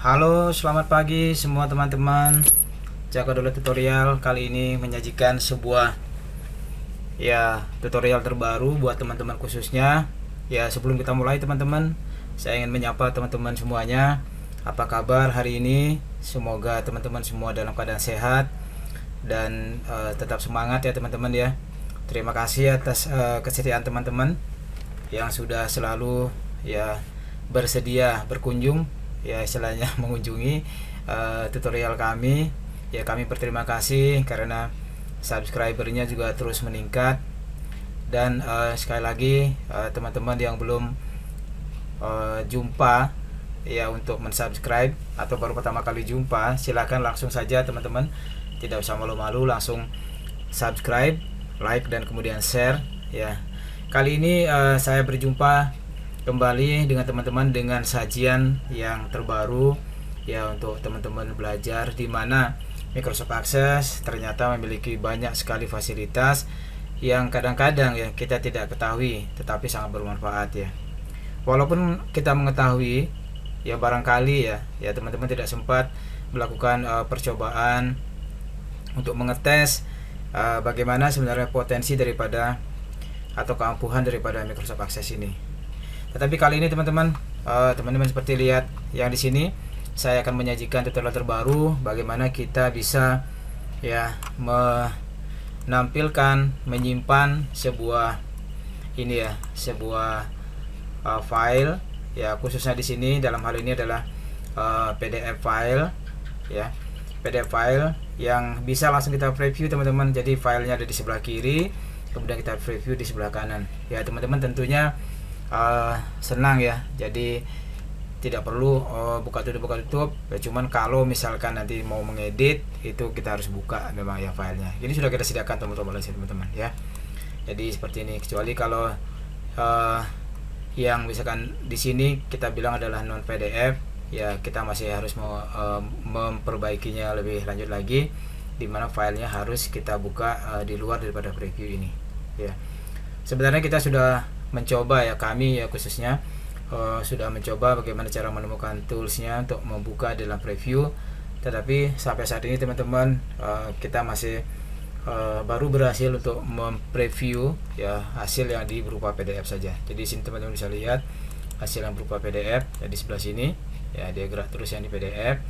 Halo, selamat pagi semua teman-teman. Jaka dulu tutorial kali ini menyajikan sebuah tutorial terbaru buat teman-teman khususnya. Ya, sebelum kita mulai teman-teman, saya ingin menyapa teman-teman semuanya. Apa kabar hari ini? Semoga teman-teman semua dalam keadaan sehat dan tetap semangat ya teman-teman ya. Terima kasih atas kesetiaan teman-teman yang sudah selalu bersedia berkunjung, istilahnya mengunjungi tutorial kami. Kami berterima kasih karena subscribernya juga terus meningkat. Dan sekali lagi teman-teman yang belum jumpa untuk mensubscribe atau baru pertama kali jumpa, silakan langsung saja teman-teman, tidak usah malu-malu, langsung subscribe, like dan kemudian share ya. Kali ini saya berjumpa kembali dengan teman-teman dengan sajian yang terbaru untuk teman-teman belajar, di mana Microsoft Access ternyata memiliki banyak sekali fasilitas yang kadang-kadang kita tidak ketahui tetapi sangat bermanfaat ya. Walaupun kita mengetahui barangkali teman-teman tidak sempat melakukan percobaan untuk mengetes bagaimana sebenarnya potensi daripada atau keampuhan daripada Microsoft Access ini. Tetapi kali ini teman-teman seperti lihat yang di sini, saya akan menyajikan tutorial terbaru bagaimana kita bisa menampilkan, menyimpan sebuah file khususnya di sini dalam hal ini adalah PDF file PDF file yang bisa langsung kita preview teman-teman. Jadi filenya ada di sebelah kiri, kemudian kita preview di sebelah kanan ya teman-teman. Tentunya senang ya, jadi tidak perlu buka tutup cuman kalau misalkan nanti mau mengedit itu kita harus buka memang filenya. Ini sudah kita sediakan teman-teman ya. Jadi seperti ini, kecuali kalau yang misalkan di sini kita bilang adalah non PDF kita masih harus memperbaikinya lebih lanjut lagi, dimana filenya harus kita buka di luar daripada preview ini ya. Sebenarnya kita sudah mencoba kami khususnya sudah mencoba bagaimana cara menemukan toolsnya untuk membuka dalam preview, tetapi sampai saat ini teman-teman kita masih baru berhasil untuk mempreview hasil yang berupa PDF saja. Jadi sini teman-teman bisa lihat hasil yang berupa PDF di sebelah sini dia gerak terus yang di PDF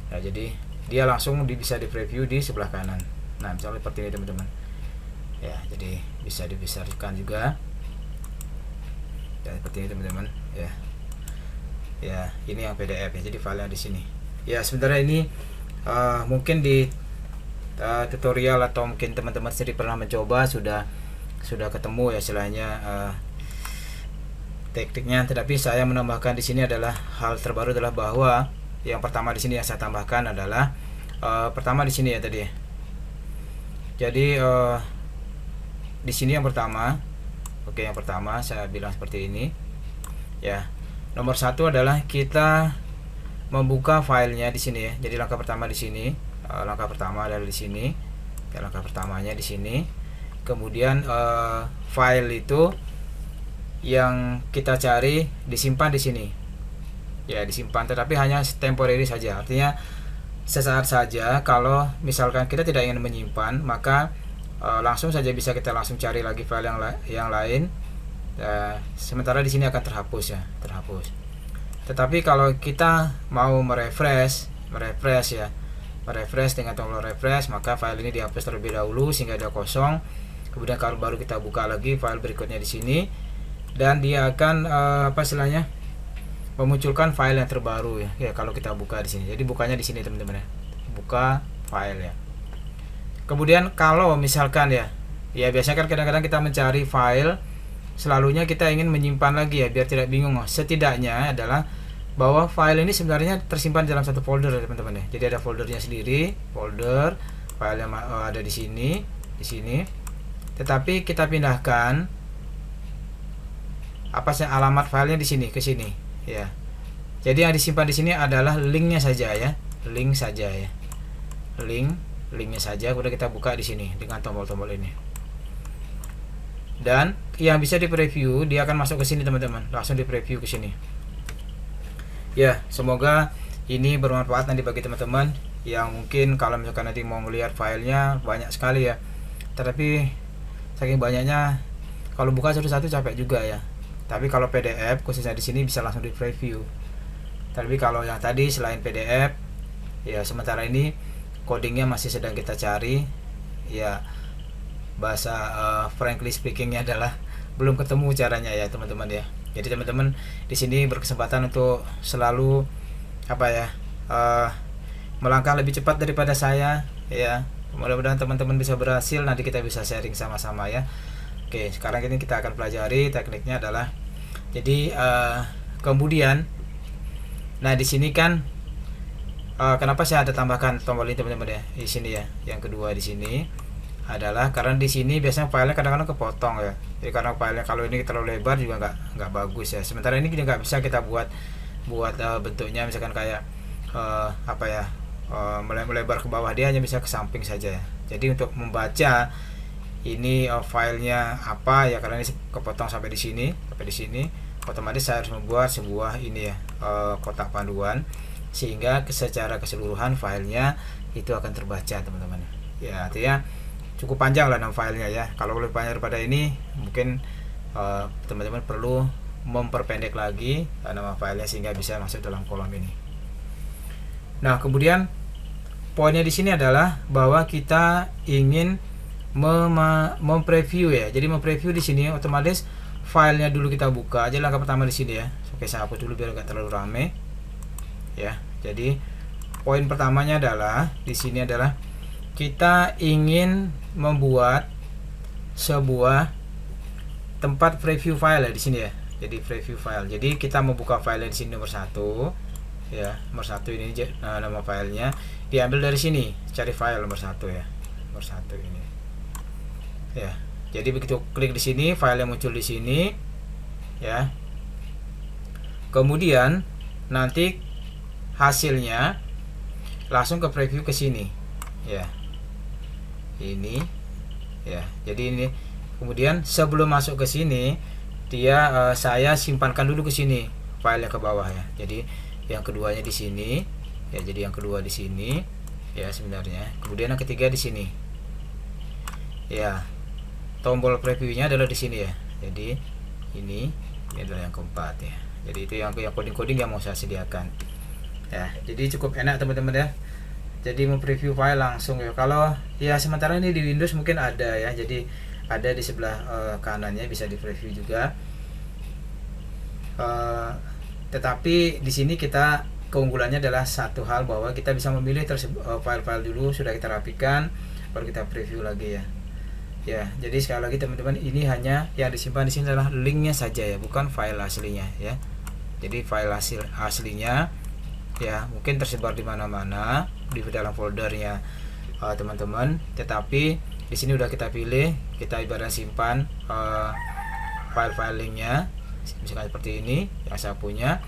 jadi dia langsung bisa di preview di sebelah kanan. Nah misalnya seperti ini teman-teman jadi bisa dibesarkan juga seperti ini teman-teman ini yang PDF jadi file yang di sini sebenarnya ini mungkin di tutorial atau mungkin teman-teman sendiri pernah mencoba sudah ketemu istilahnya tekniknya, tetapi saya menambahkan di sini adalah hal terbaru adalah bahwa yang pertama di sini yang saya tambahkan adalah pertama di sini tadi jadi di sini yang pertama yang pertama saya bilang seperti ini nomor satu adalah kita membuka filenya di sini jadi langkah pertama di sini, langkah pertama adalah di sini langkah pertamanya di sini. Kemudian file itu yang kita cari disimpan di sini disimpan, tetapi hanya temporary saja, artinya sesaat saja. Kalau misalkan kita tidak ingin menyimpan, maka langsung saja bisa kita langsung cari lagi file yang lain. Sementara di sini akan terhapus terhapus. Tetapi kalau kita mau merefresh dengan tombol refresh, maka file ini dihapus terlebih dahulu sehingga dia kosong. Kemudian kalau baru kita buka lagi file berikutnya di sini, dan dia akan memunculkan file yang terbaru kalau kita buka di sini. Jadi bukanya di sini teman-teman buka file Kemudian kalau misalkan biasanya kan kadang-kadang kita mencari file, selalunya kita ingin menyimpan lagi biar tidak bingung. Setidaknya adalah bahwa file ini sebenarnya tersimpan dalam satu folder teman-teman Jadi ada foldernya sendiri, folder file yang ada di sini. Tetapi kita pindahkan alamat filenya di sini ke sini Jadi yang disimpan di sini adalah linknya saja linknya saja. Kemudian kita buka di sini dengan tombol-tombol ini, dan yang bisa di preview dia akan masuk ke sini teman-teman, langsung di preview ke sini semoga ini bermanfaat nanti bagi teman-teman yang mungkin kalau misalkan nanti mau melihat filenya banyak sekali ya, tetapi saking banyaknya kalau buka satu-satu capek juga ya. Tapi kalau PDF khususnya di sini bisa langsung di preview. Tapi kalau yang tadi selain PDF ya, sementara ini codingnya masih sedang kita cari ya, bahasa frankly speakingnya adalah belum ketemu caranya ya teman-teman ya. Jadi teman-teman di sini berkesempatan untuk selalu apa ya, melangkah lebih cepat daripada saya ya. Mudah-mudahan teman-teman bisa berhasil, nanti kita bisa sharing sama-sama ya. Oke, sekarang ini kita akan pelajari tekniknya adalah jadi kemudian, nah di sini kan kenapa saya ada tambahkan tombol ini teman-teman ya di sini ya. Yang kedua di sini adalah karena di sini biasanya filenya kadang-kadang kepotong ya. Jadi karena filenya kalau ini terlalu lebar juga nggak bagus ya. Sementara ini nggak bisa kita buat bentuknya misalkan kayak apa ya, melebar ke bawah, dia hanya bisa ke samping saja ya. Jadi untuk membaca ini filenya apa ya, karena ini kepotong sampai di sini, otomatis saya harus membuat sebuah ini ya, kotak panduan, sehingga secara keseluruhan filenya itu akan terbaca teman-teman ya. Artinya cukup panjang lah nama filenya ya. Kalau lebih panjang daripada ini mungkin teman-teman perlu memperpendek lagi nama filenya sehingga bisa masuk dalam kolom ini. Nah kemudian poinnya di sini adalah bahwa kita ingin mempreview ya. Jadi mempreview di sini otomatis filenya dulu kita buka aja langkah pertama di sini ya. Oke, saya hapus dulu biar nggak terlalu rame ya. Jadi poin pertamanya adalah di sini adalah kita ingin membuat sebuah tempat preview file ya di sini ya. Jadi preview file. Jadi kita membuka file di sini nomor 1 ya. Nomor 1 ini nama filenya diambil dari sini. Cari file nomor 1 ya. Nomor 1 ini. Ya. Jadi begitu klik di sini, file yang muncul di sini ya. Kemudian nanti hasilnya langsung ke preview ke sini ya. Ini ya. Jadi ini kemudian sebelum masuk ke sini dia saya simpankan dulu ke sini filenya ke bawah ya. Jadi yang keduanya di sini ya. Jadi yang kedua di sini ya sebenarnya. Kemudian yang ketiga di sini ya. Tombol previewnya adalah di sini ya. Jadi ini adalah yang keempat ya. Jadi itu yang coding-coding yang mau saya sediakan ya. Jadi cukup enak teman-teman ya. Jadi mempreview file langsung ya. Kalau ya sementara ini di Windows mungkin ada ya. Jadi ada di sebelah kanannya bisa di preview juga. Tetapi di sini kita keunggulannya adalah satu hal bahwa kita bisa memilih file-file dulu sudah kita rapikan baru kita preview lagi ya. Ya, jadi sekali lagi teman-teman, ini hanya yang disimpan di sini adalah linknya saja ya, bukan file aslinya ya. Jadi file aslinya ya mungkin tersebar di mana-mana di dalam foldernya teman-teman. Tetapi di sini udah kita pilih, kita ibarat simpan file-file linknya, misalkan seperti ini yang saya punya.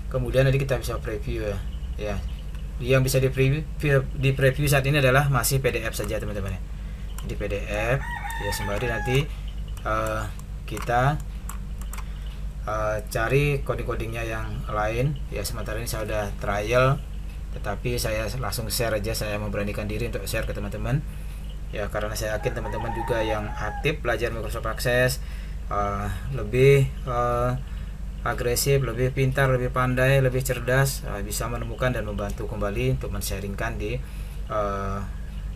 Kemudian nanti kita bisa preview ya. Yang bisa di preview saat ini adalah masih PDF saja teman-teman ya. Di PDF ya, sembari nanti kita cari coding-codingnya yang lain ya. Sementara ini saya udah trial, tetapi saya langsung share aja, saya memberanikan diri untuk share ke teman-teman ya, karena saya yakin teman-teman juga yang aktif belajar Microsoft Access lebih agresif, lebih pintar, lebih pandai, lebih cerdas, bisa menemukan dan membantu kembali untuk men-sharingkan di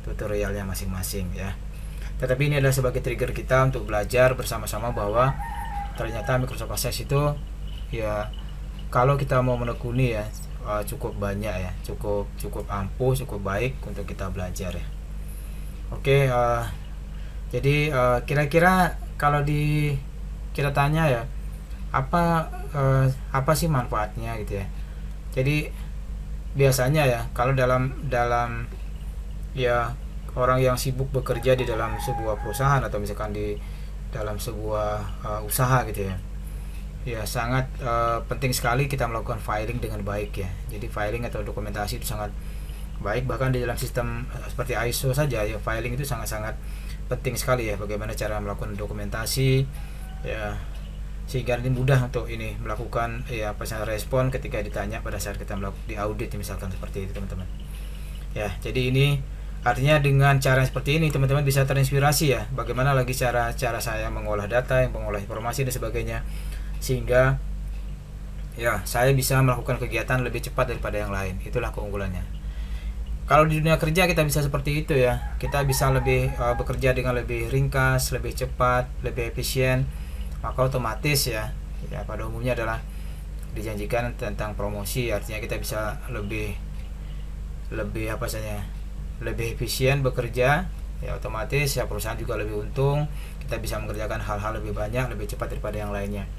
tutorialnya masing-masing ya. Tetapi ini adalah sebagai trigger kita untuk belajar bersama-sama bahwa ternyata Microsoft Access itu ya, kalau kita mau menekuni ya cukup banyak ya, cukup ampuh, cukup baik untuk kita belajar ya. Oke, jadi kira-kira kalau kita tanya ya, apa sih manfaatnya gitu ya. Jadi biasanya ya kalau dalam ya orang yang sibuk bekerja di dalam sebuah perusahaan atau misalkan di dalam sebuah usaha gitu ya, ya sangat penting sekali kita melakukan filing dengan baik ya. Jadi filing atau dokumentasi itu sangat baik, bahkan di dalam sistem seperti ISO saja ya, filing itu sangat-sangat penting sekali ya. Bagaimana cara melakukan dokumentasi ya, sehingga ini mudah untuk ini melakukan respon ketika ditanya pada saat kita di audit misalkan seperti itu teman-teman ya. Jadi ini artinya dengan cara seperti ini teman-teman bisa terinspirasi ya, bagaimana lagi cara saya mengolah data, mengolah informasi dan sebagainya, sehingga ya saya bisa melakukan kegiatan lebih cepat daripada yang lain. Itulah keunggulannya. Kalau di dunia kerja kita bisa seperti itu ya, kita bisa lebih bekerja dengan lebih ringkas, lebih cepat, lebih efisien, maka otomatis ya pada umumnya adalah dijanjikan tentang promosi, artinya kita bisa lebih lebih efisien bekerja ya, otomatis ya perusahaan juga lebih untung, kita bisa mengerjakan hal-hal lebih banyak, lebih cepat daripada yang lainnya.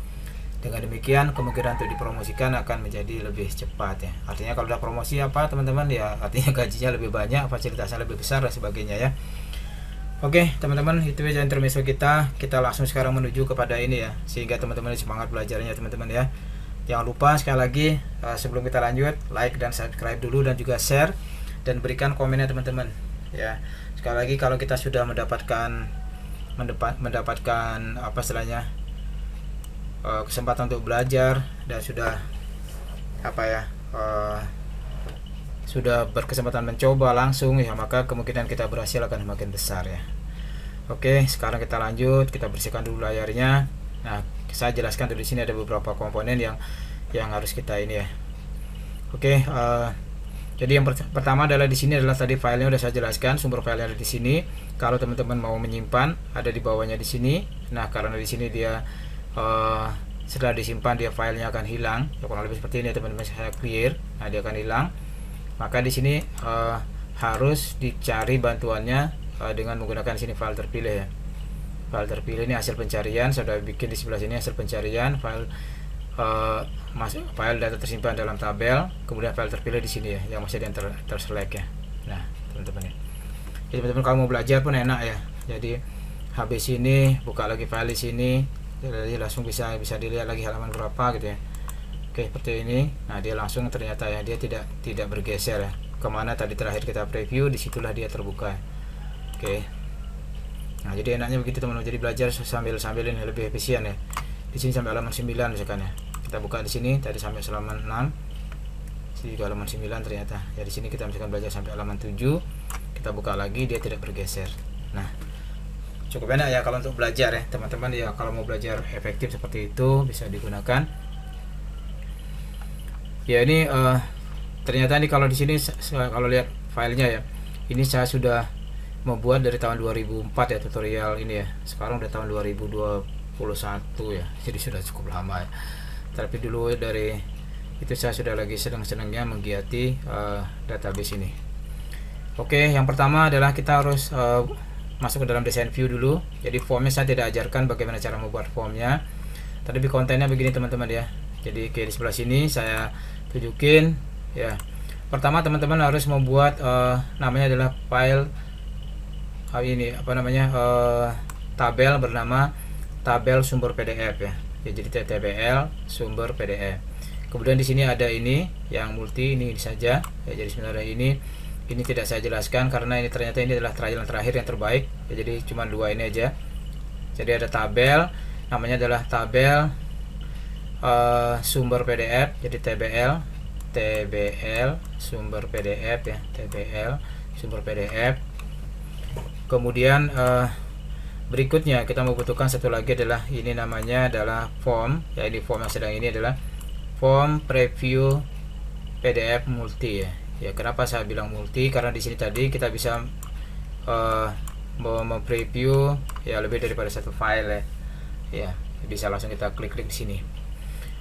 Dengan demikian kemungkinan untuk dipromosikan akan menjadi lebih cepat ya. Artinya kalau udah promosi apa teman-teman ya, artinya gajinya lebih banyak, fasilitasnya lebih besar dan sebagainya ya. Oke teman-teman, itu aja intermezzo kita langsung sekarang menuju kepada ini ya, sehingga teman-teman semangat belajarnya teman-teman ya. Jangan lupa sekali lagi sebelum kita lanjut, like dan subscribe dulu dan juga share dan berikan komennya teman-teman ya. Sekali lagi kalau kita sudah mendapatkan apa istilahnya kesempatan untuk belajar dan sudah sudah berkesempatan mencoba langsung ya, maka kemungkinan kita berhasil akan semakin besar ya. Oke, sekarang kita lanjut, kita bersihkan dulu layarnya. Nah, saya jelaskan di sini ada beberapa komponen yang harus kita ini ya. Oke, jadi yang pertama adalah di sini adalah tadi filenya udah saya jelaskan, sumber filenya ada di sini. Kalau teman-teman mau menyimpan ada di bawahnya di sini. Nah, karena di sini dia setelah disimpan dia filenya akan hilang. Ya, kurang lebih seperti ini teman-teman, saya clear. Nah, dia akan hilang. Maka di sini harus dicari bantuannya dengan menggunakan sini file terpilih ya. File terpilih ini hasil pencarian, saya sudah bikin di sebelah sini hasil pencarian, file file data tersimpan dalam tabel, kemudian file terpilih di sini ya, yang masih yang terselect ya. Nah, teman-teman ya. Jadi teman-teman kalau mau belajar pun enak ya. Jadi habis ini buka lagi file di sini, jadi langsung bisa dilihat lagi halaman berapa gitu ya. Oke, seperti ini. Nah, dia langsung ternyata ya, dia tidak bergeser ya. Kemana tadi terakhir kita preview, disitulah dia terbuka. Oke. Nah, jadi enaknya begitu teman-teman. Jadi belajar sambil ini lebih efisien ya. Di sini sampai halaman 9 misalkan ya. Kita buka di sini tadi sampai halaman 6. Sini juga halaman 9 ternyata. Ya di sini kita misalkan belajar sampai halaman 7. Kita buka lagi, dia tidak bergeser. Nah, cukup enak ya kalau untuk belajar ya, teman-teman ya. Kalau mau belajar efektif seperti itu bisa digunakan. Ya ini ternyata ini kalau di sini kalau lihat filenya ya, ini saya sudah membuat dari tahun 2004 ya tutorial ini ya. Sekarang udah tahun 2021 ya, jadi sudah cukup lama ya. Tapi dulu dari itu saya sudah lagi senang-senangnya menggiati database ini. Oke, yang pertama adalah kita harus masuk ke dalam design view dulu. Jadi formnya saya tidak ajarkan bagaimana cara membuat formnya, tapi kontennya begini teman-teman ya. Jadi di sebelah sini saya tunjukin ya. Pertama teman-teman harus membuat namanya adalah file ini tabel bernama tabel sumber PDF ya. Jadi TBL sumber PDF. Kemudian di sini ada ini yang multi ini saja ya. Jadi sebenarnya ini tidak saya jelaskan karena ini ternyata ini adalah trial terakhir yang terbaik ya. Jadi cuma dua ini aja. Jadi ada tabel namanya adalah tabel sumber PDF, jadi TBL sumber PDF ya, TBL sumber PDF. Kemudian berikutnya kita membutuhkan satu lagi adalah ini namanya adalah form ya. Ini form yang sedang ini adalah form preview PDF multi ya. Ya kenapa saya bilang multi, karena di sini tadi kita bisa mempreview ya lebih daripada satu file ya. Bisa langsung kita klik di sini.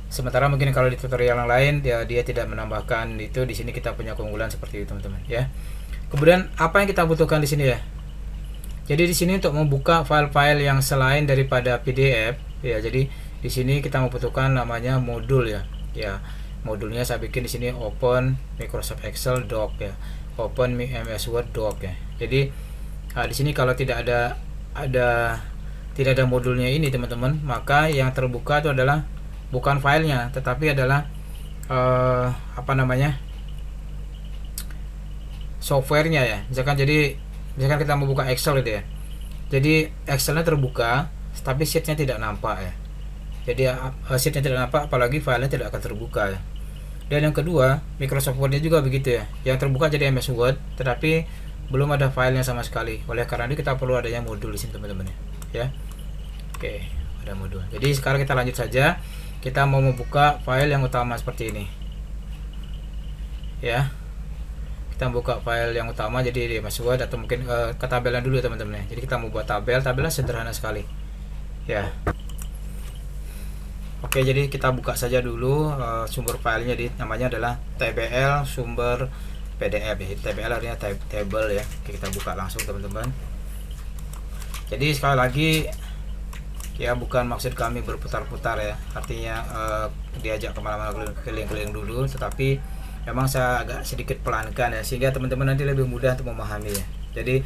Sementara mungkin kalau di tutorial yang lain dia tidak menambahkan itu. Di sini kita punya keunggulan seperti itu teman-teman ya. Kemudian apa yang kita butuhkan di sini ya? Jadi di sini untuk membuka file-file yang selain daripada PDF ya. Jadi di sini kita membutuhkan namanya modul ya. Ya, modulnya saya bikin di sini Open Microsoft Excel Doc ya. Open MS Word Doc ya. Jadi di sini kalau tidak ada modulnya ini teman-teman, maka yang terbuka itu adalah bukan filenya, tetapi adalah softwarenya ya. Misalkan kita mau buka Excel gitu ya. Jadi Excelnya terbuka, tapi sheetnya tidak nampak ya. Jadi sheetnya tidak nampak, apalagi filenya tidak akan terbuka ya. Dan yang kedua, Microsoft Word-nya juga begitu ya. Yang terbuka jadi MS Word, tetapi belum ada filenya sama sekali. Oleh karena itu kita perlu adanya modul di sini teman-teman ya. Oke, ada modul. Jadi sekarang kita lanjut saja. Kita mau membuka file yang utama seperti ini. Ya. Kita buka file yang utama jadi di MS Word, atau mungkin ke tabelan dulu ya teman-teman ya. Jadi kita mau buat tabelnya sederhana sekali. Ya. Oke, jadi kita buka saja dulu sumber filenya, namanya adalah tbl sumber PDF ya. TBL artinya table ya. Oke, kita buka langsung teman-teman. Jadi sekali lagi ya, bukan maksud kami berputar-putar ya, artinya diajak kemana-mana keliling-keliling dulu, tetapi memang saya agak sedikit pelankan ya, sehingga teman-teman nanti lebih mudah untuk memahami ya. Jadi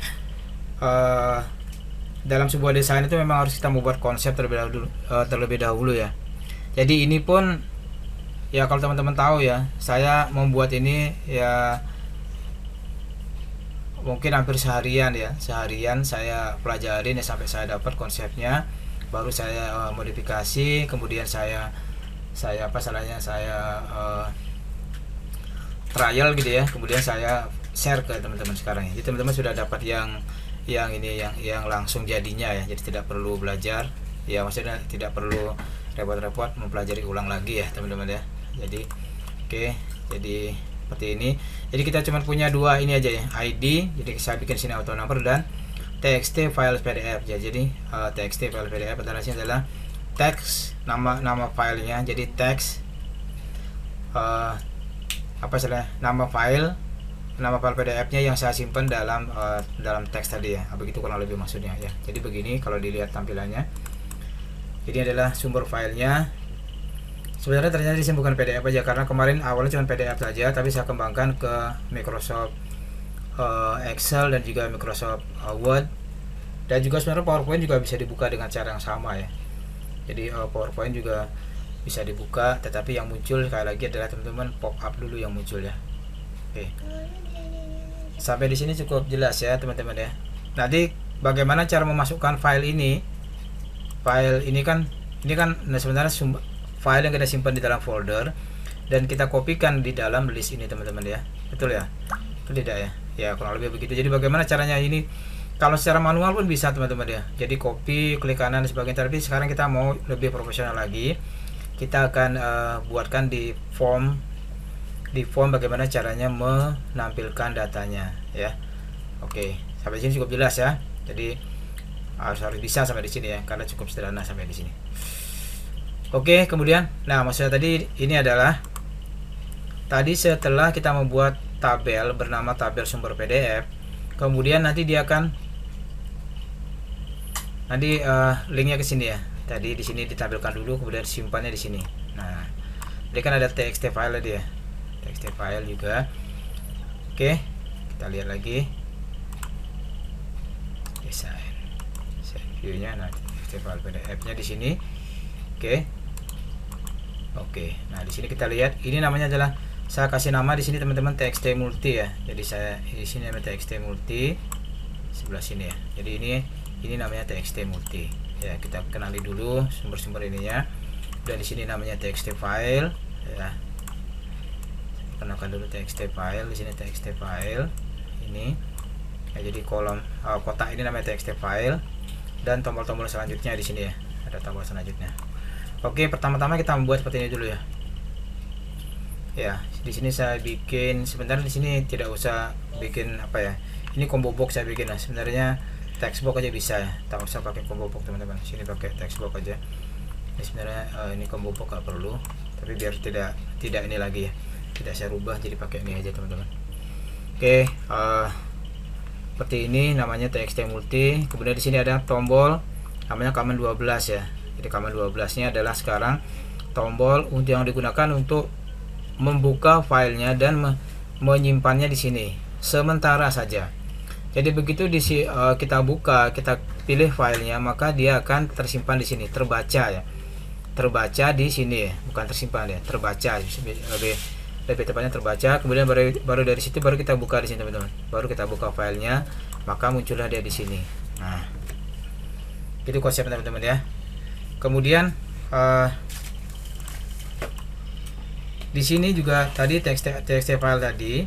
dalam sebuah desain itu memang harus kita membuat konsep terlebih dahulu ya. Jadi ini pun ya, kalau teman-teman tahu ya, saya membuat ini ya mungkin hampir seharian ya. Seharian saya pelajarin ya sampai saya dapat konsepnya, baru saya modifikasi, kemudian saya trial gitu ya, kemudian saya share ke teman-teman sekarang ya. Jadi teman-teman sudah dapat yang langsung jadinya ya. Jadi tidak perlu belajar ya, maksudnya tidak perlu repot-repot mempelajari ulang lagi ya teman-teman ya. Jadi oke, jadi seperti ini. Jadi kita cuma punya dua ini aja ya, ID. Jadi saya bikin sini auto number dan txt file PDF ya. Jadi txt file PDF adalah teks nama filenya. Jadi teks nama file PDF-nya yang saya simpan dalam teks tadi ya. Begitu kurang lebih maksudnya ya. Jadi begini kalau dilihat tampilannya. Ini adalah sumber filenya. Sebenarnya ternyata di sini bukan PDF aja, karena kemarin awalnya cuma PDF saja, tapi saya kembangkan ke Microsoft Excel dan juga Microsoft Word, dan juga sebenarnya PowerPoint juga bisa dibuka dengan cara yang sama ya. Jadi PowerPoint juga bisa dibuka, tetapi yang muncul sekali lagi adalah teman-teman pop up dulu yang muncul ya. Oke, sampai di sini cukup jelas ya teman-teman ya. Nanti bagaimana cara memasukkan file ini? File ini kan sebenarnya file yang kita simpan di dalam folder dan kita kopikan di dalam list ini teman-teman ya. Betul ya? Itu tidak ya? Ya kurang lebih begitu. Jadi bagaimana caranya ini? Kalau secara manual pun bisa teman-teman ya. Jadi copy, klik kanan dan sebagainya. Tapi sekarang kita mau lebih profesional lagi. Kita akan buatkan di form bagaimana caranya menampilkan datanya ya. Oke, sampai sini cukup jelas ya. Jadi harus bisa sampai di sini ya, karena cukup sederhana sampai di sini. Oke, kemudian maksudnya tadi ini adalah setelah kita membuat tabel bernama tabel sumber PDF, kemudian nanti dia akan linknya ke sini ya. Tadi di sini ditampilkan dulu, kemudian simpannya di sini. Nah, ini kan ada txt file tadi ya, txt file juga. Oke, kita lihat lagi desain view-nya. Nah, file PDF-nya di sini. Oke. Nah, di sini kita lihat ini namanya adalah, saya kasih nama di sini teman-teman txt multi ya. Jadi saya di sini namanya txt multi sebelah sini ya. Jadi ini namanya txt multi. Ya, kita kenali dulu sumber-sumber ininya. Dan di sini namanya txt file ya. Kenalkan dulu txt file, di sini txt file ini. Ya, jadi kolom kotak ini namanya txt file. Dan tombol-tombol selanjutnya di sini ya, ada tombol selanjutnya. Oke, pertama-tama kita membuat seperti ini dulu ya. Ya, di sini saya bikin, sebenarnya di sini tidak usah bikin apa ya. Ini combo box saya bikin lah. Sebenarnya text box aja bisa ya, tak usah pakai combo box teman-teman. Sini pakai text box aja. Ini sebenarnya ini combo box gak perlu, tapi biar tidak ini lagi ya. Tidak saya rubah jadi pakai ini aja teman-teman. Oke, seperti ini namanya txt multi. Kemudian di sini ada tombol namanya command 12 ya. Jadi command 12-nya adalah sekarang tombol yang digunakan untuk membuka filenya dan menyimpannya di sini sementara saja. Jadi begitu kita buka, kita pilih filenya, maka dia akan tersimpan di sini, terbaca ya. Terbaca di sini ya, bukan tersimpan ya, terbaca lebih tepatnya terbaca. Kemudian baru dari situ baru kita buka di sini teman-teman. Baru kita buka filenya, maka muncullah dia di sini. Nah, itu konsep teman-teman ya. Kemudian di sini juga tadi txt file tadi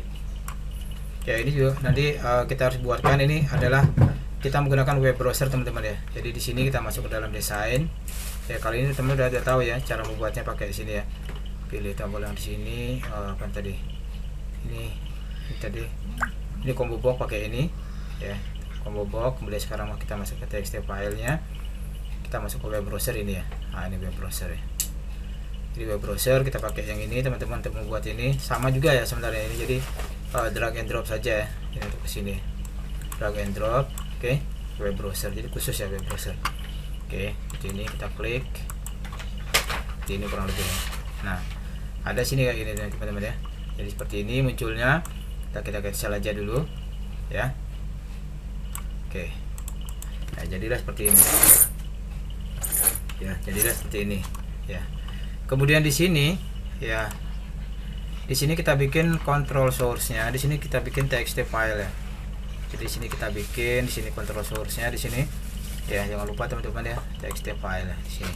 ya, ini juga nanti kita harus buatkan. Ini adalah kita menggunakan web browser teman-teman ya. Jadi di sini kita masuk ke dalam desain ya. Kali ini teman-teman udah tahu ya cara membuatnya pakai di sini ya. Pilih tombol yang di sini, apa tadi ini tadi, ini combo box pakai ini ya, combo box. Kemudian sekarang kita masuk ke txt filenya, kita masuk ke web browser ini ya. Nah, ini web browser ya. Jadi web browser kita pakai yang ini teman-teman untuk membuat ini. Sama juga ya sebenarnya ini, jadi drag and drop saja ya. Ini untuk kesini drag and drop. Oke, web browser, jadi khusus ya web browser. Oke, jadi ini kita klik, jadi ini kurang lebih. Nah, ada sini kayak gini teman-teman ya. Jadi seperti ini munculnya. Kita cancel aja dulu ya. Oke, nah jadilah seperti ini ya, jadilah seperti ini ya. Kemudian di sini ya, di sini kita bikin control source-nya, di sini kita bikin txt file ya. Jadi di sini kita bikin, di sini control source-nya di sini ya, jangan lupa teman-teman ya, txt file ya, di sini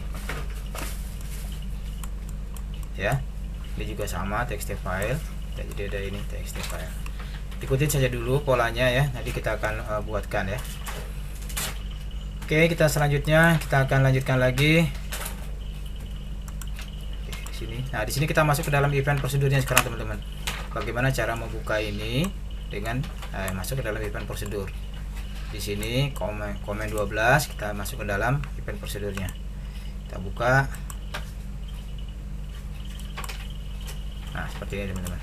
ya. Ini juga sama txt file ya, jadi ada ini txt file. Ikutin saja dulu polanya ya, nanti kita akan buatkan ya. Oke, kita selanjutnya kita akan lanjutkan lagi. Nah, di sini kita masuk ke dalam event prosedurnya sekarang teman-teman. Bagaimana cara membuka ini dengan masuk ke dalam event prosedur. Di sini komen 12 kita masuk ke dalam event prosedurnya. Kita buka. Nah, seperti ini teman-teman.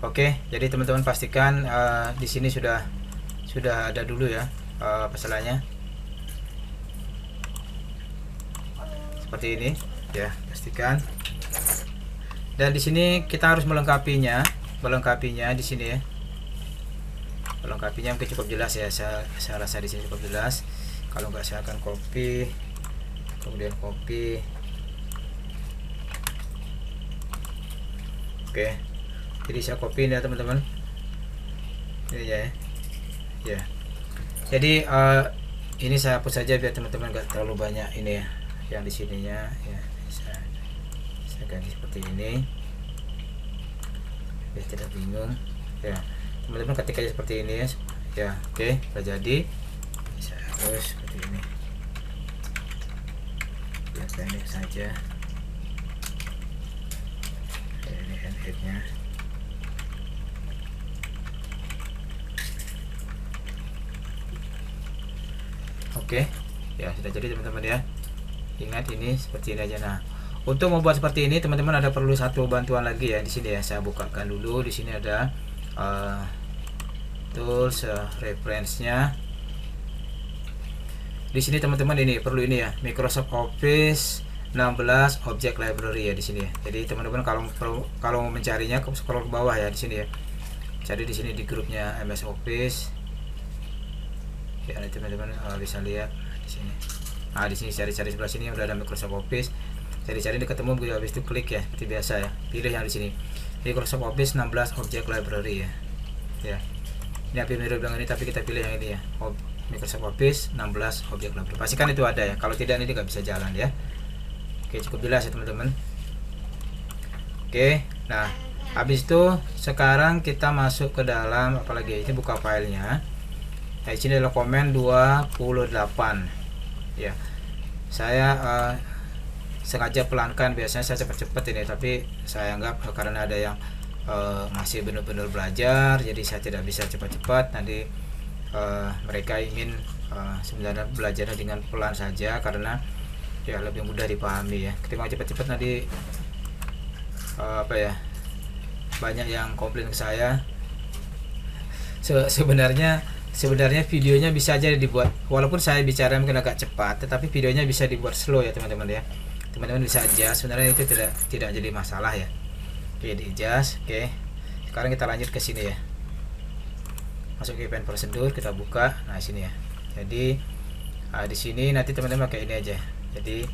Oke, jadi teman-teman pastikan di sini sudah ada dulu ya pesanannya. Seperti ini ya, pastikan. Dan di sini kita harus melengkapinya di sini ya. Melengkapinya mungkin cukup jelas ya, saya rasa di sini cukup jelas. Kalau enggak saya akan copy, kemudian copy. Oke, jadi saya copy ya teman-teman. Ini ya, ya. Jadi ini saya hapus saja biar teman-teman enggak terlalu banyak ini ya. Yang di sininya ya, saya ganti seperti ini ya, tidak bingung ya teman-teman. Ketik aja seperti ini ya. Oke, sudah jadi. Saya hapus seperti ini ya, pendek saja. Ini headnya. Oke ya, sudah jadi teman-teman ya. Ingat ini seperti ini aja. Nah, untuk membuat seperti ini teman-teman ada perlu satu bantuan lagi ya di sini ya. Saya bukakan dulu. Di sini ada tools reference-nya. Di sini teman-teman ini perlu ini ya, Microsoft Office 16 Object Library ya di sini ya. Jadi teman-teman kalau mencarinya scroll ke bawah ya di sini ya. Cari di sini di grupnya MS Office. Ya, teman-teman bisa lihat di sini. Nah, di sini cari-cari sebelah sini udah ada Microsoft Office. Cari-cari dia ketemu, habis itu klik ya seperti biasa ya. Pilih yang di sini. Microsoft Office 16 Object Library ya. Ya. Ini hampir mirip dengan ini tapi kita pilih yang ini ya. Microsoft Office 16 Object Library. Pastikan itu ada ya. Kalau tidak ini nggak bisa jalan ya. Oke, cukup jelas ya teman-teman. Oke. Nah, habis itu sekarang kita masuk ke dalam apalagi ini, buka filenya. Nah, di sini adalah komen 28. Ya, saya sengaja pelankan, biasanya saya cepat-cepat ini, tapi saya anggap karena ada yang masih benar-benar belajar, jadi saya tidak bisa cepat-cepat. Nanti mereka ingin sebenarnya belajarnya dengan pelan saja karena ya lebih mudah dipahami ya. Ketika cepat-cepat nanti apa ya, banyak yang komplain ke saya. Sebenarnya videonya bisa aja dibuat, walaupun saya bicara mungkin agak cepat, tetapi videonya bisa dibuat slow ya teman-teman ya. Teman-teman bisa adjust, sebenarnya itu tidak jadi masalah ya. Oke, di adjust. Oke, sekarang kita lanjut ke sini ya. Masuk ke event prosedur, kita buka. Nah, sini ya. Jadi di sini nanti teman-teman pakai ini aja. Jadi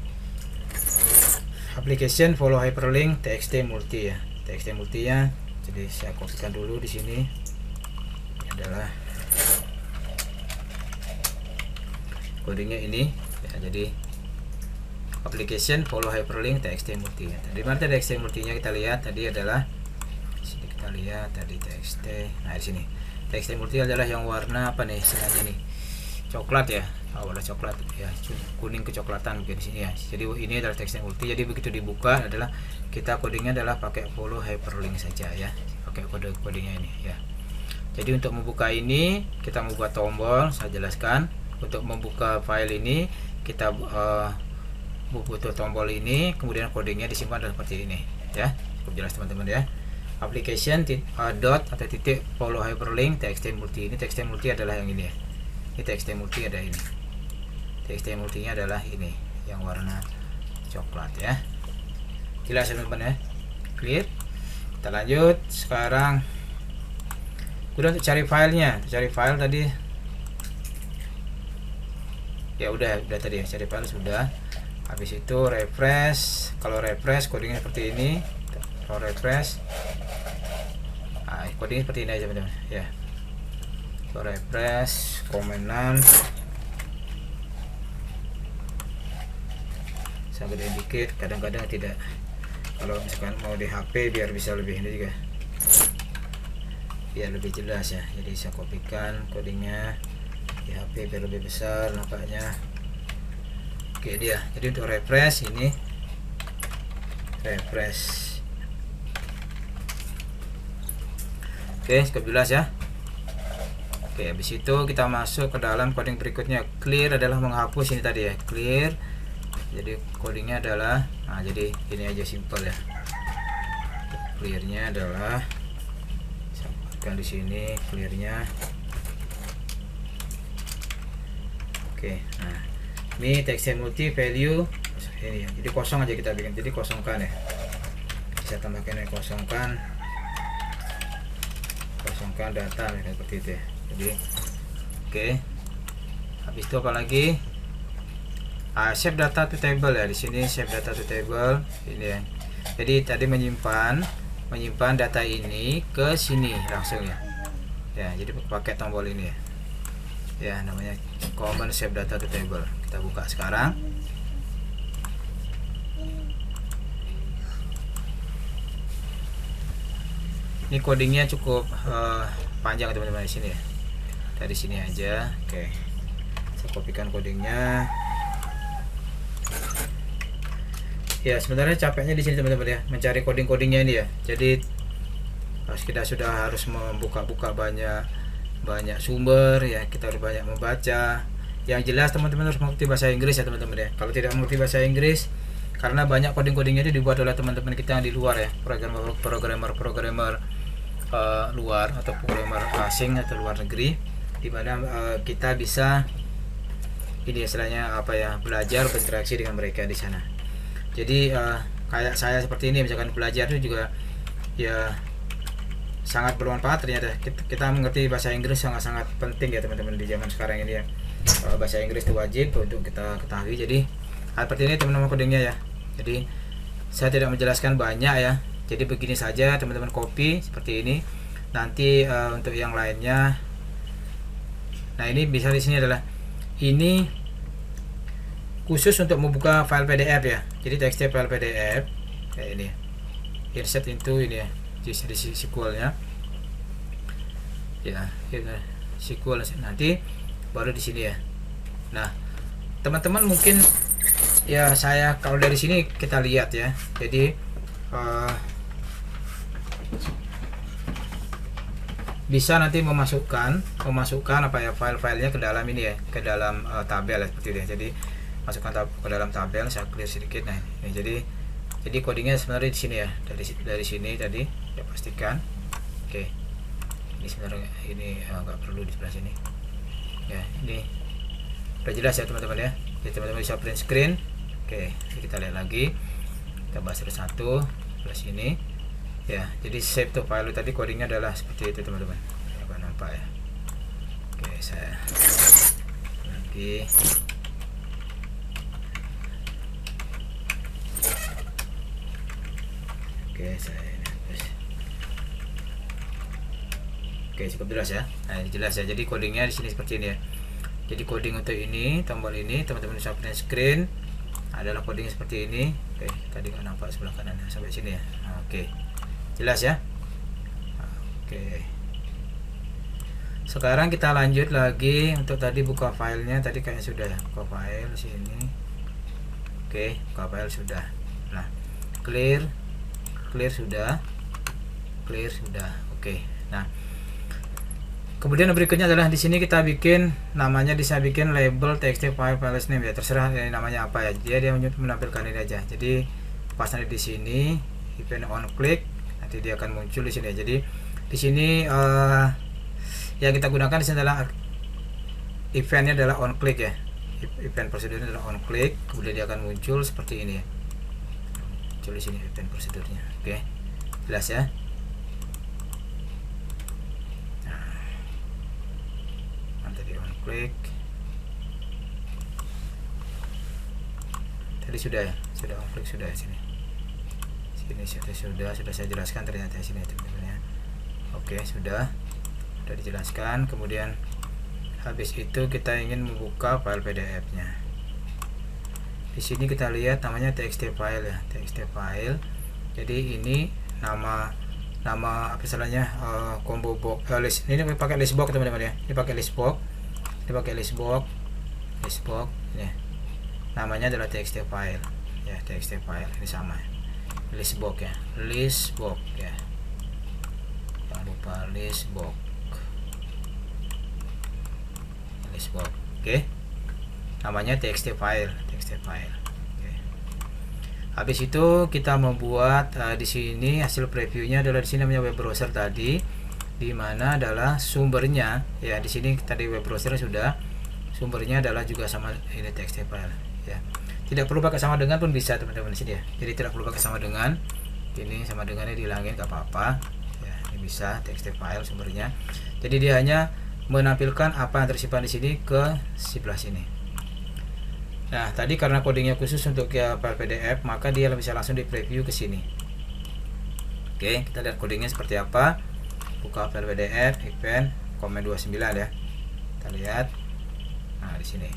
application follow hyperlink txt multi ya. Txt multinya. Jadi saya kopikan dulu di sini. Ini adalah Codingnya ini ya, jadi application follow hyperlink txt multi. Tadi mana tadi txt multinya kita lihat tadi adalah sini, kita lihat tadi txt. Nah di sini txt multi adalah yang warna apa nih istilahnya nih, coklat ya, warna coklat ya, kuning kecoklatan mungkin di sini ya. Jadi ini adalah txt multi. Jadi begitu dibuka adalah kita codingnya adalah pakai follow hyperlink saja ya, pakai kodenya ini ya. Jadi untuk membuka ini kita membuat tombol, saya jelaskan. Untuk membuka file ini kita butuh tombol ini, kemudian codingnya disimpan adalah seperti ini ya. Cukup jelas teman-teman ya. Application dot atau titik follow hyperlink txt multi. Ini txt multi adalah yang ini ya. Ini txt multi ada ini. Txt multinya adalah ini yang warna coklat ya. Jelas teman-teman ya. Clear. Kita lanjut sekarang. Udah untuk cari filenya, cari file tadi. Ya udah tadi ya, cari file sudah. Habis itu refresh. Kalau refresh codingnya seperti ini. Kalau refresh, nah, codingnya seperti ini aja teman-teman ya. Kalau refresh, komenan saya gedein dikit. Kadang-kadang tidak. Kalau misalkan mau di HP biar bisa lebih ini juga, biar lebih jelas ya. Jadi saya kopikan codingnya di HP biar lebih besar nampaknya. Oke dia. Jadi untuk refresh ini refresh. Oke, cukup jelas ya. Oke, habis itu kita masuk ke dalam coding berikutnya. Clear adalah menghapus ini tadi ya, clear. Jadi codingnya adalah, nah jadi ini aja simple ya. Clearnya adalah sampaikan di sini clearnya. Oke, nah ini txt multi value ini ya. Jadi kosong aja kita bikin. Jadi kosongkan ya. Bisa tambahkan ini kosongkan data ya, seperti itu ya. Jadi oke. Habis itu apa lagi? Save data to table ya. Di sini save data to table ini ya. Jadi tadi menyimpan data ini ke sini langsung ya. Ya, jadi pakai tombol ini ya. Ya, namanya command save data to table. Kita buka sekarang. Ini codingnya cukup panjang teman-teman di sini ya. Dari sini aja. Oke. Saya kopikan codingnya. Ya, sebenarnya capeknya di sini teman-teman ya, mencari coding-codingnya ini ya. Jadi kita sudah harus membuka-buka banyak sumber ya, kita harus banyak membaca. Yang jelas teman-teman harus mengerti bahasa Inggris ya teman-teman ya. Kalau tidak mengerti bahasa Inggris, karena banyak coding-codingnya itu dibuat oleh teman-teman kita yang di luar ya, programmer luar atau programmer asing atau luar negeri, di mana kita bisa ini istilahnya apa ya, belajar berinteraksi dengan mereka di sana. Jadi kayak saya seperti ini, misalkan belajar itu juga ya sangat bermanfaat ternyata. Kita mengerti bahasa Inggris sangat-sangat penting ya teman-teman di zaman sekarang ini ya. Bahasa Inggris itu wajib untuk kita ketahui. Jadi seperti ini teman-teman codingnya ya. Jadi saya tidak menjelaskan banyak ya. Jadi begini saja teman-teman, copy seperti ini. Nanti untuk yang lainnya, nah ini bisa di sini adalah ini khusus untuk membuka file PDF ya. Jadi txt file PDF kayak ini. Insert into ini ya. Jadi SQL-nya. Ya, SQL nanti baru di sini ya. Nah, teman-teman mungkin ya saya kalau dari sini kita lihat ya. Jadi bisa nanti memasukkan apa ya, file-filenya ke dalam ini ya, ke dalam tabel ya, seperti ini. Jadi masukkan ke dalam tabel. Saya clear sedikit. Nah ini jadi codingnya sebenarnya di sini ya, dari sini tadi ya, pastikan. Oke, ini sebenarnya ini nggak perlu di sebelah sini ya. Ini udah jelas ya teman-teman ya. Jadi teman-teman bisa print screen. Oke, kita lihat lagi, kita bahas satu sebelah sini ya. Jadi save to file tadi codingnya adalah seperti itu teman-teman, apa nampak ya. Oke, saya lagi. Oke, saya ini. Oke, cukup jelas ya. Nah, jelas ya. Jadi codingnya di sini seperti ini ya. Jadi coding untuk ini, tombol ini teman-teman bisa print screen, adalah coding seperti ini. Oke, tadi nggak nampak sebelah kanan sampai sini ya. Oke, jelas ya. Oke, sekarang kita lanjut lagi untuk tadi buka filenya. Tadi kayaknya sudah ya, buka file sini. Oke, buka file sudah. Nah, clear sudah, Oke, nah kemudian berikutnya adalah di sini kita bikin namanya, bisa bikin label txt file name ya, terserah namanya apa ya. Dia menampilkan ini aja. Jadi pas nanti di sini event on click, nanti dia akan muncul di sini. Jadi di sini yang kita gunakan di sini adalah eventnya adalah on click ya. Event prosedurnya adalah on click, kemudian dia akan muncul seperti ini ya. Muncul di sini event prosedurnya. Oke, jelas ya. Klik tadi sudah ya, sudah on klik sudah ya, sini sudah saya jelaskan ternyata di sini teman-teman ya. Oke, sudah dijelaskan. Kemudian habis itu kita ingin membuka file PDF-nya. Di sini kita lihat namanya txt file ya, txt file. Jadi ini nama apa istilahnya, combo box list. Ini pakai list box teman-teman ya. Ini pakai list box. List box ya. Namanya adalah txt file ya, txt file ini sama ya. List box ya, jangan lupa list box. Oke, namanya txt file. Oke. Habis itu kita membuat di sini hasil previewnya adalah di sini namanya web browser tadi, di mana adalah sumbernya ya. Di sini tadi web browser sudah, sumbernya adalah juga sama ini txt file ya. Tidak perlu pakai sama dengan pun bisa teman-teman di sini ya. Jadi tidak perlu pakai sama dengan, ini sama dengannya dihilangin gak apa-apa ya. Ini bisa txt file sumbernya. Jadi dia hanya menampilkan apa yang tersimpan di sini ke sebelah sini. Nah, tadi karena codingnya khusus untuk ya file PDF, maka dia bisa langsung di preview ke sini. Oke, kita lihat codingnya seperti apa. Buka file PDF, event, komen 29 ya. Kita lihat. Nah, di sini.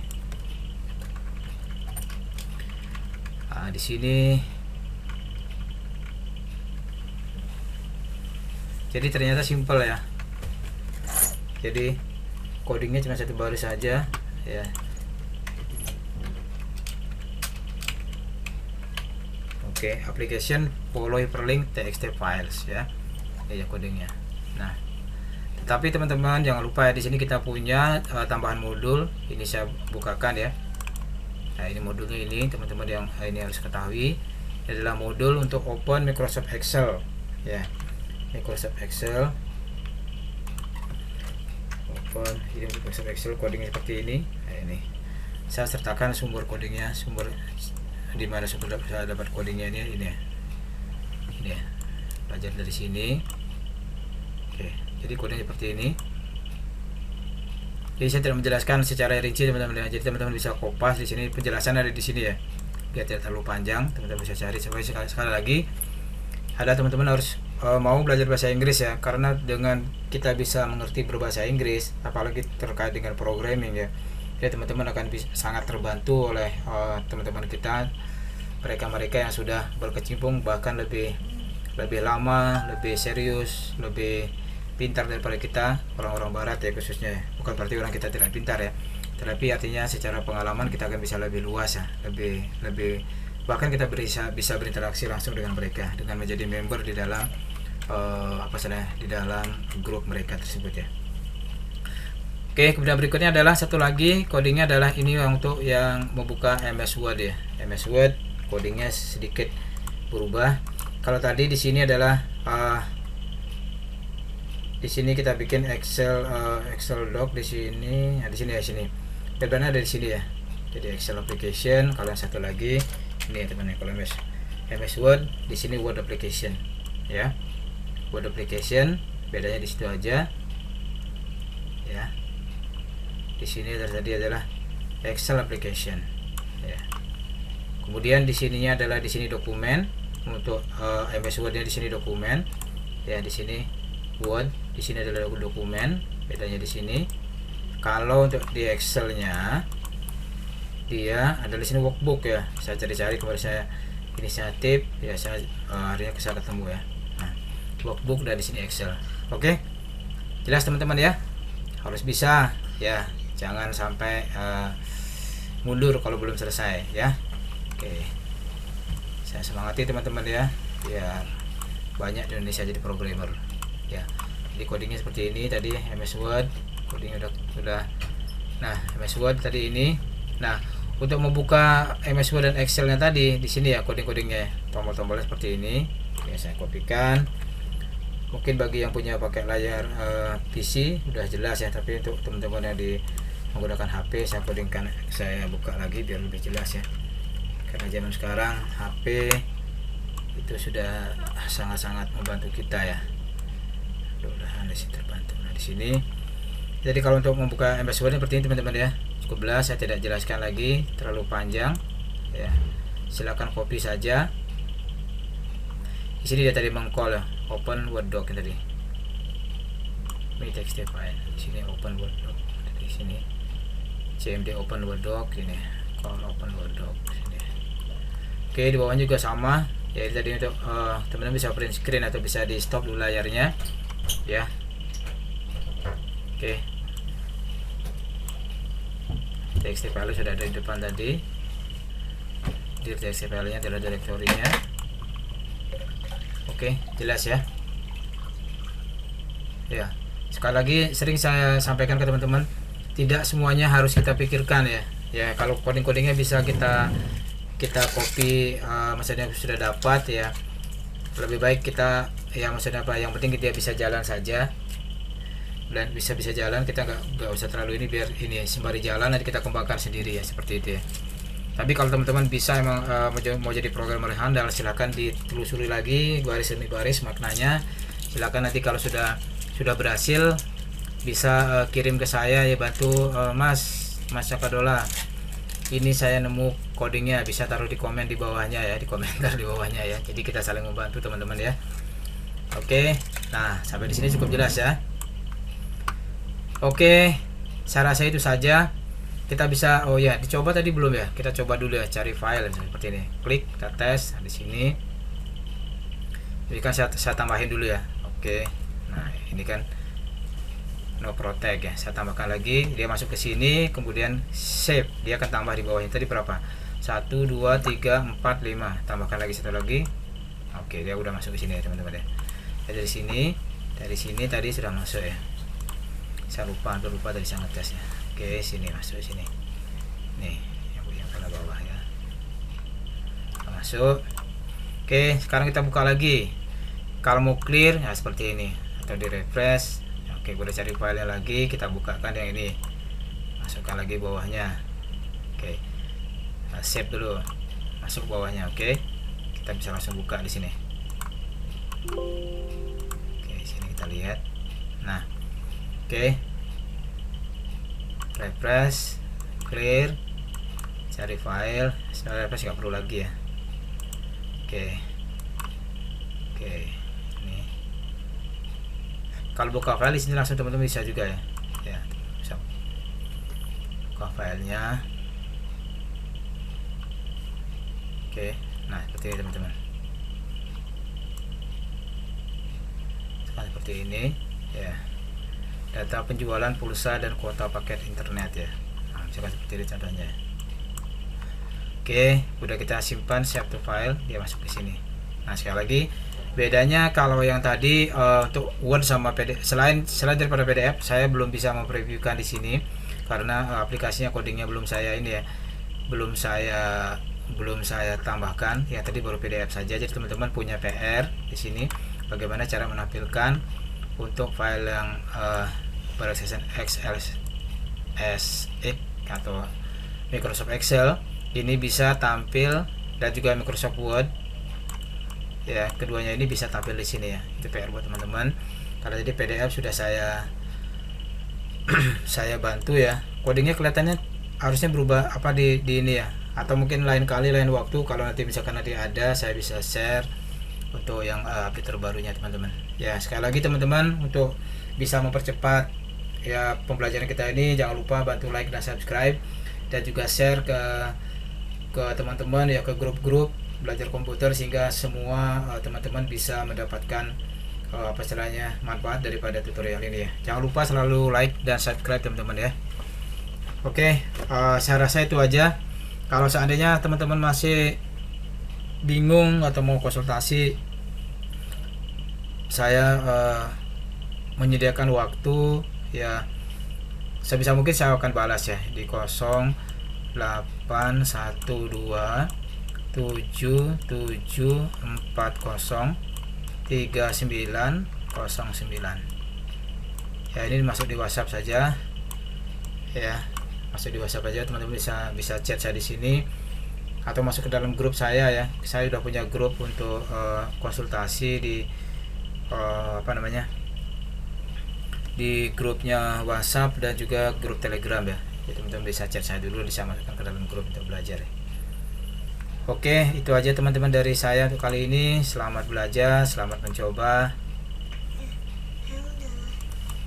Nah, di sini. Jadi ternyata simple ya. Jadi codingnya cuma satu baris saja ya. Oke, application follow hyperlink txt files ya. Ini ya codingnya. Nah, tetapi teman-teman jangan lupa ya, di sini kita punya tambahan modul. Ini saya bukakan ya. Nah, ini modulnya ini teman-teman yang ini harus ketahui. Ini adalah modul untuk open Microsoft Excel ya. Microsoft Excel. Open ini Microsoft Excel, codingnya seperti ini. Nah, ini saya sertakan sumber codingnya, sumber di mana sumber saya dapat codingnya ini ya. Ini ya. Belajar dari sini. Oke, jadi kodenya seperti ini. Jadi saya tidak menjelaskan secara rinci teman-teman. Jadi teman-teman bisa kopas di sini, penjelasan ada di sini ya. Biar tidak terlalu panjang, teman-teman bisa cari. Sekali lagi, ada teman-teman harus mau belajar bahasa Inggris ya, karena dengan kita bisa mengerti berbahasa Inggris, apalagi terkait dengan programming ya. Jadi teman-teman akan sangat terbantu oleh teman-teman kita, mereka yang sudah berkecimpung bahkan lebih lama, lebih serius, lebih pintar daripada kita orang-orang barat ya khususnya. Bukan berarti orang kita tidak pintar ya, tetapi artinya secara pengalaman kita akan bisa lebih luas ya, lebih bahkan kita bisa berinteraksi langsung dengan mereka dengan menjadi member di dalam di dalam grup mereka tersebut ya. Oke, kemudian berikutnya adalah satu lagi codingnya adalah ini untuk yang membuka MS Word ya. MS Word codingnya sedikit berubah. Kalau tadi di sini adalah di sini kita bikin Excel doc di sini. Nah, di sini ya sini. Bebannya ada di sini ya. Jadi Excel application. Kalau yang satu lagi ini ya teman-teman, kalau MS Word di sini Word application ya. Word application bedanya di situ aja ya. Di sini tadi adalah Excel application ya. Kemudian di sininya adalah di sini dokumen untuk MS Word-nya, di sini dokumen ya. Di sini Word, di sini adalah dokumen, bedanya di sini. kalau untuk di Excelnya dia ada di sini workbook ya. Saya cari-cari kemarin saya inisiatif ya, saya akhirnya saya ketemu ya. Nah, workbook dan di sini Excel. Oke, jelas teman-teman ya, harus bisa ya, jangan sampai mundur kalau belum selesai ya. Oke, saya semangati teman-teman ya, biar banyak di Indonesia jadi programmer ya. Jadi codingnya seperti ini tadi, MS Word codingnya udah. Nah, MS Word tadi ini. Nah, untuk membuka MS Word dan Excelnya tadi di sini ya, codingnya tombol-tombolnya seperti ini ya, saya kopikan. Mungkin bagi yang punya pakai layar PC udah jelas ya, tapi untuk teman-teman yang menggunakan HP, saya codingkan, saya buka lagi biar lebih jelas ya, karena zaman sekarang HP itu sudah sangat-sangat membantu kita ya. Mudah-mudahan di sini terbantu. Nah, di sini jadi kalau untuk membuka MS Word seperti ini teman-teman ya, cukup belas, saya tidak jelaskan lagi terlalu panjang ya, silakan copy saja. Di sini dia tadi mengcall ya, open Word doc tadi, ini text file. Di sini open Word doc, di sini cmd open Word doc, ini call open Word doc sini. Oke, di bawahnya juga sama ya, tadi untuk teman-teman bisa print screen atau bisa di stop dulu layarnya ya. Oke, txt file sudah ada di depan tadi, di txt file-nya adalah direktorinya. Oke, jelas ya. Ya, sekali lagi sering saya sampaikan ke teman-teman, tidak semuanya harus kita pikirkan ya. Ya, kalau coding-codingnya bisa kita copy, maksudnya sudah dapat ya, lebih baik kita ya, maksudnya apa, yang penting dia bisa jalan saja. Dan bisa jalan, kita nggak usah terlalu ini, biar ini sembari jalan nanti kita kembangkan sendiri ya, seperti itu ya. Tapi kalau teman-teman bisa emang mau jadi programmer handal, silahkan ditelusuri lagi baris demi baris maknanya. Silahkan nanti kalau sudah berhasil bisa kirim ke saya ya, bantu Mas Sakadola, ini saya nemu codingnya, bisa taruh di komen di bawahnya ya, di komentar di bawahnya ya. Jadi kita saling membantu teman-teman ya. Oke, nah sampai di sini cukup jelas ya. Oke, saya rasa itu saja. Kita bisa, oh ya, dicoba tadi belum ya? Kita coba dulu ya, cari file seperti ini. Klik, kita tes di sini. Ini kan saya tambahin dulu ya. Oke. Nah, ini kan no protect ya. Saya tambahkan lagi, dia masuk ke sini, kemudian save. Dia akan tambah di bawahnya. Tadi berapa? 1 2 3 4 5. Tambahkan lagi satu lagi. Oke, dia udah masuk ke sini ya, teman-teman ya. Dari sini tadi sudah masuk ya. Saya lupa tadi saya ngetes ya. Oke, sini masuk sini. Nih, yang pada bawah ya. Masuk. Oke, sekarang kita buka lagi. Kalau mau clear ya seperti ini, atau di refresh. Oke, boleh cari filenya lagi, kita bukakan yang ini. Masukkan lagi bawahnya. Oke. Nah, save dulu. Masuk bawahnya, oke. Kita bisa langsung buka di sini. Oke, sini kita lihat. Nah, oke, refresh, clear, cari file. Setelah refresh nggak perlu lagi ya. Oke, ini kalau buka file di sini langsung teman-teman bisa juga ya. Ya, bisa buka filenya. Oke, nah seperti ini teman-teman. Seperti ini ya. Data penjualan pulsa dan kuota paket internet ya. Nah, misalkan seperti ini contohnya. Oke, udah kita simpan save to file, dia masuk ke sini. Nah, sekali lagi bedanya kalau yang tadi untuk Word sama PDF, selain daripada PDF, saya belum bisa mempreviewkan di sini karena aplikasinya codingnya belum saya ini ya, belum saya tambahkan. Ya tadi baru PDF saja. Jadi teman-teman punya PR di sini bagaimana cara menampilkan untuk file yang berbasis XLSX atau Microsoft Excel, ini bisa tampil, dan juga Microsoft Word ya, keduanya ini bisa tampil di sini ya. Itu PR buat teman-teman. Kalau tadi PDF sudah saya bantu ya. Codingnya kelihatannya harusnya berubah apa di ini ya, atau mungkin lain waktu kalau nanti misalkan nanti ada, saya bisa share untuk yang update terbarunya teman-teman ya. Sekali lagi teman-teman, untuk bisa mempercepat ya pembelajaran kita ini. Jangan lupa bantu like dan subscribe, dan juga share ke teman-teman ya, ke grup-grup belajar komputer, sehingga semua teman-teman bisa mendapatkan apa istilahnya manfaat daripada tutorial ini ya. Jangan lupa selalu like dan subscribe teman-teman ya. Oke, saya rasa itu aja. Kalau seandainya teman-teman masih bingung atau mau konsultasi, saya menyediakan waktu ya, sebisa mungkin saya akan balas ya di 081774039909 ya. Ini masuk di WhatsApp saja ya, masuk di WhatsApp aja, teman-teman bisa chat saya di sini atau masuk ke dalam grup saya ya. Saya sudah punya grup untuk konsultasi di di grupnya WhatsApp dan juga grup Telegram ya. Jadi teman-teman bisa chat saya dulu, bisa masukkan ke dalam grup untuk belajar ya. Oke, itu aja teman-teman dari saya untuk kali ini. Selamat belajar, selamat mencoba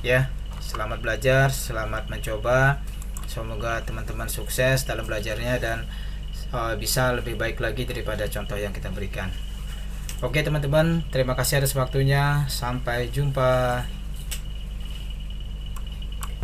ya. Selamat belajar, selamat mencoba. Semoga teman-teman sukses dalam belajarnya dan bisa lebih baik lagi daripada contoh yang kita berikan. Oke teman-teman, terima kasih atas waktunya. Sampai jumpa.